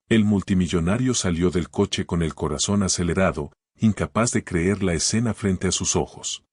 El multimillonario salió del coche con el corazón acelerado, incapaz de creer la escena frente a sus ojos.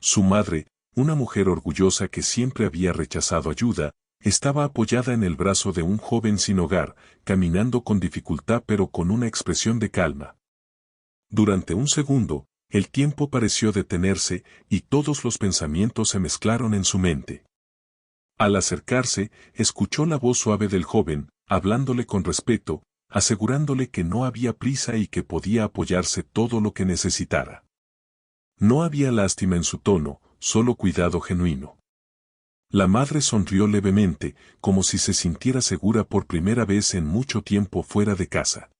Su madre, una mujer orgullosa que siempre había rechazado ayuda, estaba apoyada en el brazo de un joven sin hogar, caminando con dificultad pero con una expresión de calma. Durante un segundo, el tiempo pareció detenerse y todos los pensamientos se mezclaron en su mente. Al acercarse, escuchó la voz suave del joven, hablándole con respeto, asegurándole que no había prisa y que podía apoyarse todo lo que necesitara. No había lástima en su tono, solo cuidado genuino. La madre sonrió levemente, como si se sintiera segura por primera vez en mucho tiempo fuera de casa.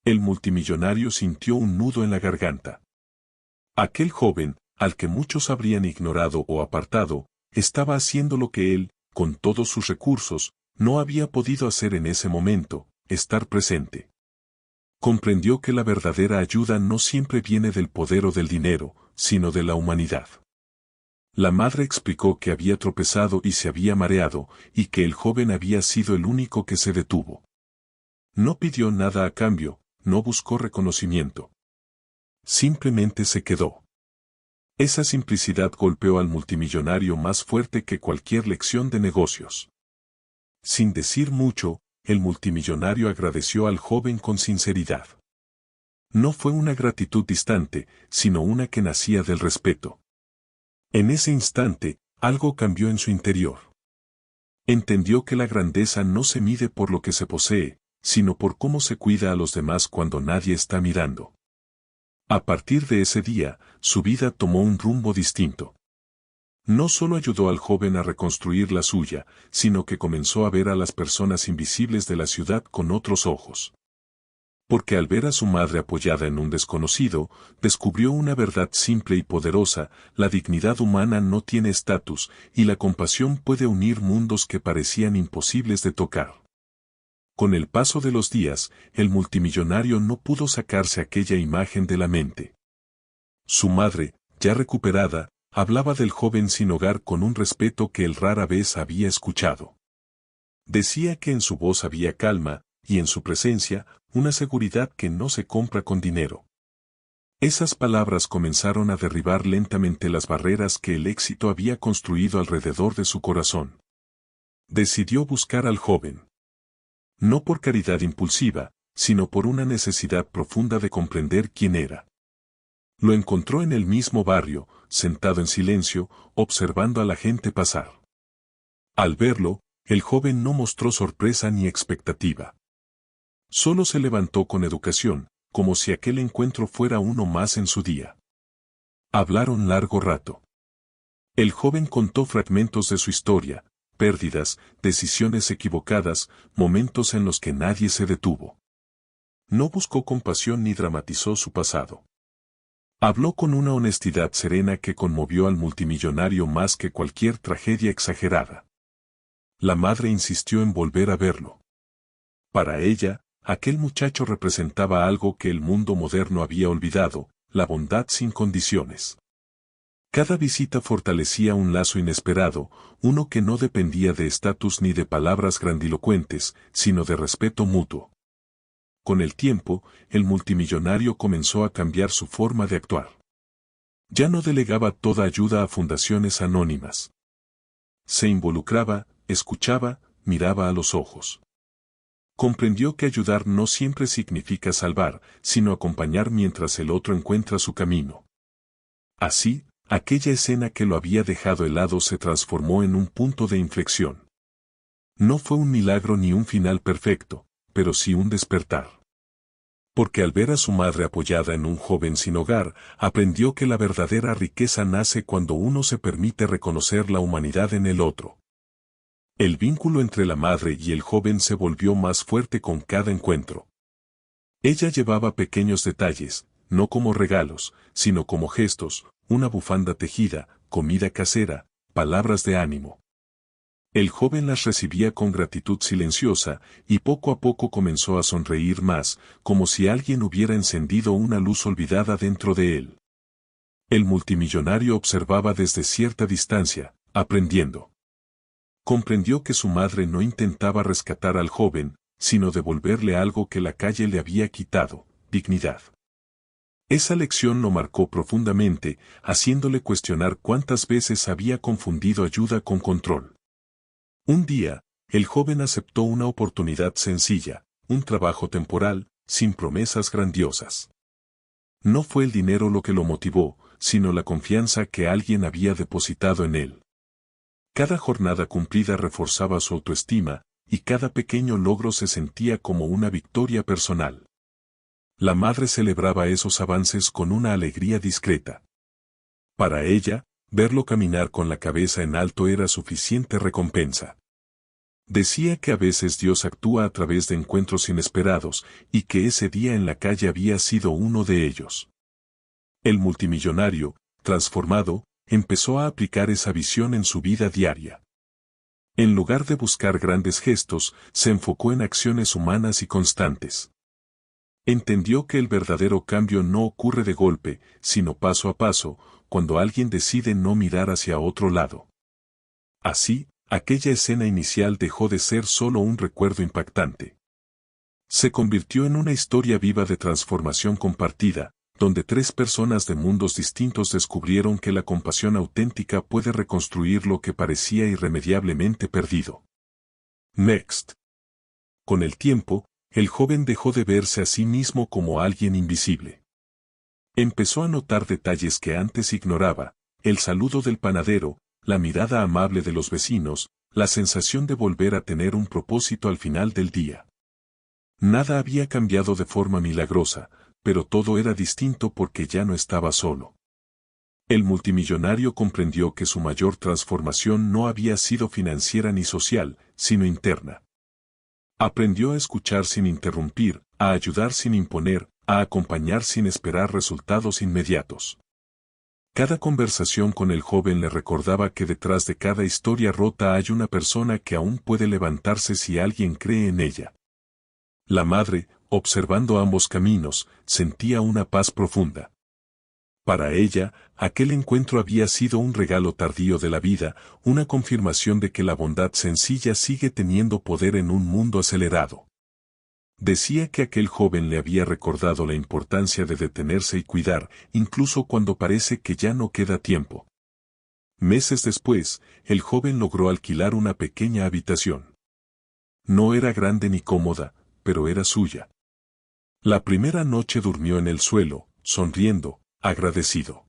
El multimillonario sintió un nudo en la garganta. Aquel joven, al que muchos habrían ignorado o apartado, estaba haciendo lo que él, con todos sus recursos, no había podido hacer en ese momento, estar presente. Comprendió que la verdadera ayuda no siempre viene del poder o del dinero, sino de la humanidad. La madre explicó que había tropezado y se había mareado, y que el joven había sido el único que se detuvo. No pidió nada a cambio, no buscó reconocimiento. Simplemente se quedó. Esa simplicidad golpeó al multimillonario más fuerte que cualquier lección de negocios. Sin decir mucho, el multimillonario agradeció al joven con sinceridad. No fue una gratitud distante, sino una que nacía del respeto. En ese instante, algo cambió en su interior. Entendió que la grandeza no se mide por lo que se posee, sino por cómo se cuida a los demás cuando nadie está mirando. A partir de ese día, su vida tomó un rumbo distinto. No solo ayudó al joven a reconstruir la suya, sino que comenzó a ver a las personas invisibles de la ciudad con otros ojos. Porque al ver a su madre apoyada en un desconocido, descubrió una verdad simple y poderosa: la dignidad humana no tiene estatus, y la compasión puede unir mundos que parecían imposibles de tocar. Con el paso de los días, el multimillonario no pudo sacarse aquella imagen de la mente. Su madre, ya recuperada, hablaba del joven sin hogar con un respeto que él rara vez había escuchado. Decía que en su voz había calma, y en su presencia, una seguridad que no se compra con dinero. Esas palabras comenzaron a derribar lentamente las barreras que el éxito había construido alrededor de su corazón. Decidió buscar al joven. No por caridad impulsiva, sino por una necesidad profunda de comprender quién era. Lo encontró en el mismo barrio, sentado en silencio, observando a la gente pasar. Al verlo, el joven no mostró sorpresa ni expectativa. Solo se levantó con educación, como si aquel encuentro fuera uno más en su día. Hablaron largo rato. El joven contó fragmentos de su historia, pérdidas, decisiones equivocadas, momentos en los que nadie se detuvo. No buscó compasión ni dramatizó su pasado. Habló con una honestidad serena que conmovió al multimillonario más que cualquier tragedia exagerada. La madre insistió en volver a verlo. Para ella, aquel muchacho representaba algo que el mundo moderno había olvidado: la bondad sin condiciones. Cada visita fortalecía un lazo inesperado, uno que no dependía de estatus ni de palabras grandilocuentes, sino de respeto mutuo. Con el tiempo, el multimillonario comenzó a cambiar su forma de actuar. Ya no delegaba toda ayuda a fundaciones anónimas. Se involucraba, escuchaba, miraba a los ojos. Comprendió que ayudar no siempre significa salvar, sino acompañar mientras el otro encuentra su camino. Así, aquella escena que lo había dejado helado se transformó en un punto de inflexión. No fue un milagro ni un final perfecto, pero sí un despertar. Porque al ver a su madre apoyada en un joven sin hogar, aprendió que la verdadera riqueza nace cuando uno se permite reconocer la humanidad en el otro. El vínculo entre la madre y el joven se volvió más fuerte con cada encuentro. Ella llevaba pequeños detalles, no como regalos, sino como gestos: una bufanda tejida, comida casera, palabras de ánimo. El joven las recibía con gratitud silenciosa, y poco a poco comenzó a sonreír más, como si alguien hubiera encendido una luz olvidada dentro de él. El multimillonario observaba desde cierta distancia, aprendiendo. Comprendió que su madre no intentaba rescatar al joven, sino devolverle algo que la calle le había quitado, dignidad. Esa lección lo marcó profundamente, haciéndole cuestionar cuántas veces había confundido ayuda con control. Un día, el joven aceptó una oportunidad sencilla, un trabajo temporal, sin promesas grandiosas. No fue el dinero lo que lo motivó, sino la confianza que alguien había depositado en él. Cada jornada cumplida reforzaba su autoestima, y cada pequeño logro se sentía como una victoria personal. La madre celebraba esos avances con una alegría discreta. Para ella, verlo caminar con la cabeza en alto era suficiente recompensa. Decía que a veces Dios actúa a través de encuentros inesperados, y que ese día en la calle había sido uno de ellos. El multimillonario, transformado, empezó a aplicar esa visión en su vida diaria. En lugar de buscar grandes gestos, se enfocó en acciones humanas y constantes. Entendió que el verdadero cambio no ocurre de golpe, sino paso a paso, cuando alguien decide no mirar hacia otro lado. Así, aquella escena inicial dejó de ser solo un recuerdo impactante. Se convirtió en una historia viva de transformación compartida, donde tres personas de mundos distintos descubrieron que la compasión auténtica puede reconstruir lo que parecía irremediablemente perdido. Next. Con el tiempo, el joven dejó de verse a sí mismo como alguien invisible. Empezó a notar detalles que antes ignoraba, el saludo del panadero, la mirada amable de los vecinos, la sensación de volver a tener un propósito al final del día. Nada había cambiado de forma milagrosa, pero todo era distinto porque ya no estaba solo. El multimillonario comprendió que su mayor transformación no había sido financiera ni social, sino interna. Aprendió a escuchar sin interrumpir, a ayudar sin imponer, a acompañar sin esperar resultados inmediatos. Cada conversación con el joven le recordaba que detrás de cada historia rota hay una persona que aún puede levantarse si alguien cree en ella. La madre, observando ambos caminos, sentía una paz profunda. Para ella, aquel encuentro había sido un regalo tardío de la vida, una confirmación de que la bondad sencilla sigue teniendo poder en un mundo acelerado. Decía que aquel joven le había recordado la importancia de detenerse y cuidar, incluso cuando parece que ya no queda tiempo. Meses después, el joven logró alquilar una pequeña habitación. No era grande ni cómoda, pero era suya. La primera noche durmió en el suelo, sonriendo, agradecido.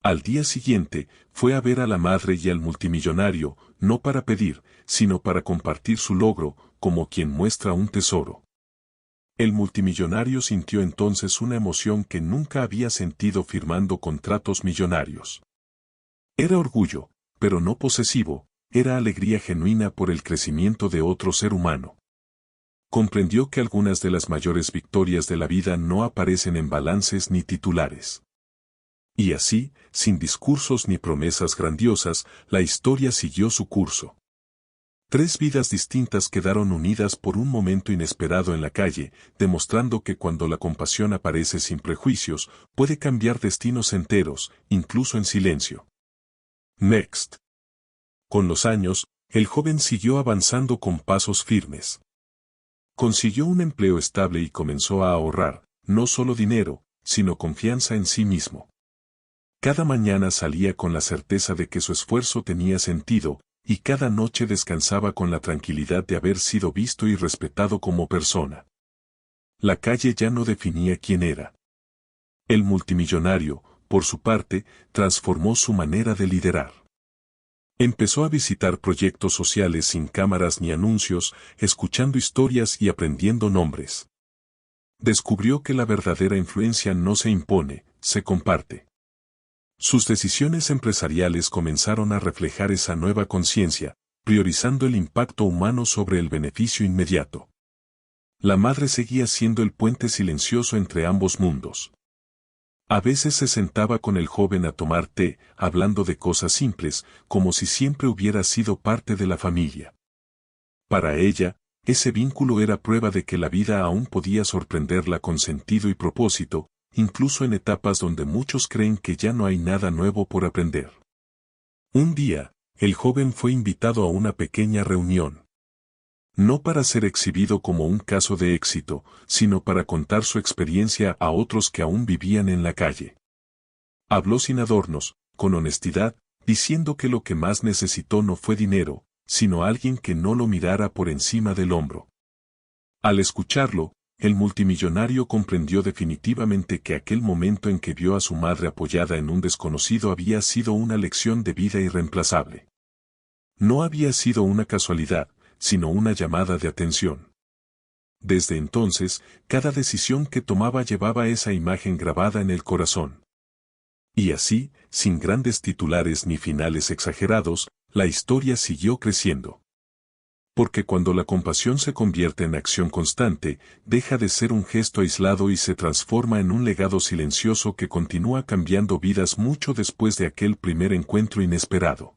Al día siguiente, fue a ver a la madre y al multimillonario, no para pedir, sino para compartir su logro, como quien muestra un tesoro. El multimillonario sintió entonces una emoción que nunca había sentido firmando contratos millonarios. Era orgullo, pero no posesivo, era alegría genuina por el crecimiento de otro ser humano. Comprendió que algunas de las mayores victorias de la vida no aparecen en balances ni titulares. Y así, sin discursos ni promesas grandiosas, la historia siguió su curso. Tres vidas distintas quedaron unidas por un momento inesperado en la calle, demostrando que cuando la compasión aparece sin prejuicios, puede cambiar destinos enteros, incluso en silencio. Next. Con los años, el joven siguió avanzando con pasos firmes. Consiguió un empleo estable y comenzó a ahorrar, no solo dinero, sino confianza en sí mismo. Cada mañana salía con la certeza de que su esfuerzo tenía sentido, y cada noche descansaba con la tranquilidad de haber sido visto y respetado como persona. La calle ya no definía quién era. El multimillonario, por su parte, transformó su manera de liderar. Empezó a visitar proyectos sociales sin cámaras ni anuncios, escuchando historias y aprendiendo nombres. Descubrió que la verdadera influencia no se impone, se comparte. Sus decisiones empresariales comenzaron a reflejar esa nueva conciencia, priorizando el impacto humano sobre el beneficio inmediato. La madre seguía siendo el puente silencioso entre ambos mundos. A veces se sentaba con el joven a tomar té, hablando de cosas simples, como si siempre hubiera sido parte de la familia. Para ella, ese vínculo era prueba de que la vida aún podía sorprenderla con sentido y propósito, incluso en etapas donde muchos creen que ya no hay nada nuevo por aprender. Un día, el joven fue invitado a una pequeña reunión. No para ser exhibido como un caso de éxito, sino para contar su experiencia a otros que aún vivían en la calle. Habló sin adornos, con honestidad, diciendo que lo que más necesitó no fue dinero, sino alguien que no lo mirara por encima del hombro. Al escucharlo, el multimillonario comprendió definitivamente que aquel momento en que vio a su madre apoyada en un desconocido había sido una lección de vida irreemplazable. No había sido una casualidad, sino una llamada de atención. Desde entonces, cada decisión que tomaba llevaba esa imagen grabada en el corazón. Y así, sin grandes titulares ni finales exagerados, la historia siguió creciendo. Porque cuando la compasión se convierte en acción constante, deja de ser un gesto aislado y se transforma en un legado silencioso que continúa cambiando vidas mucho después de aquel primer encuentro inesperado.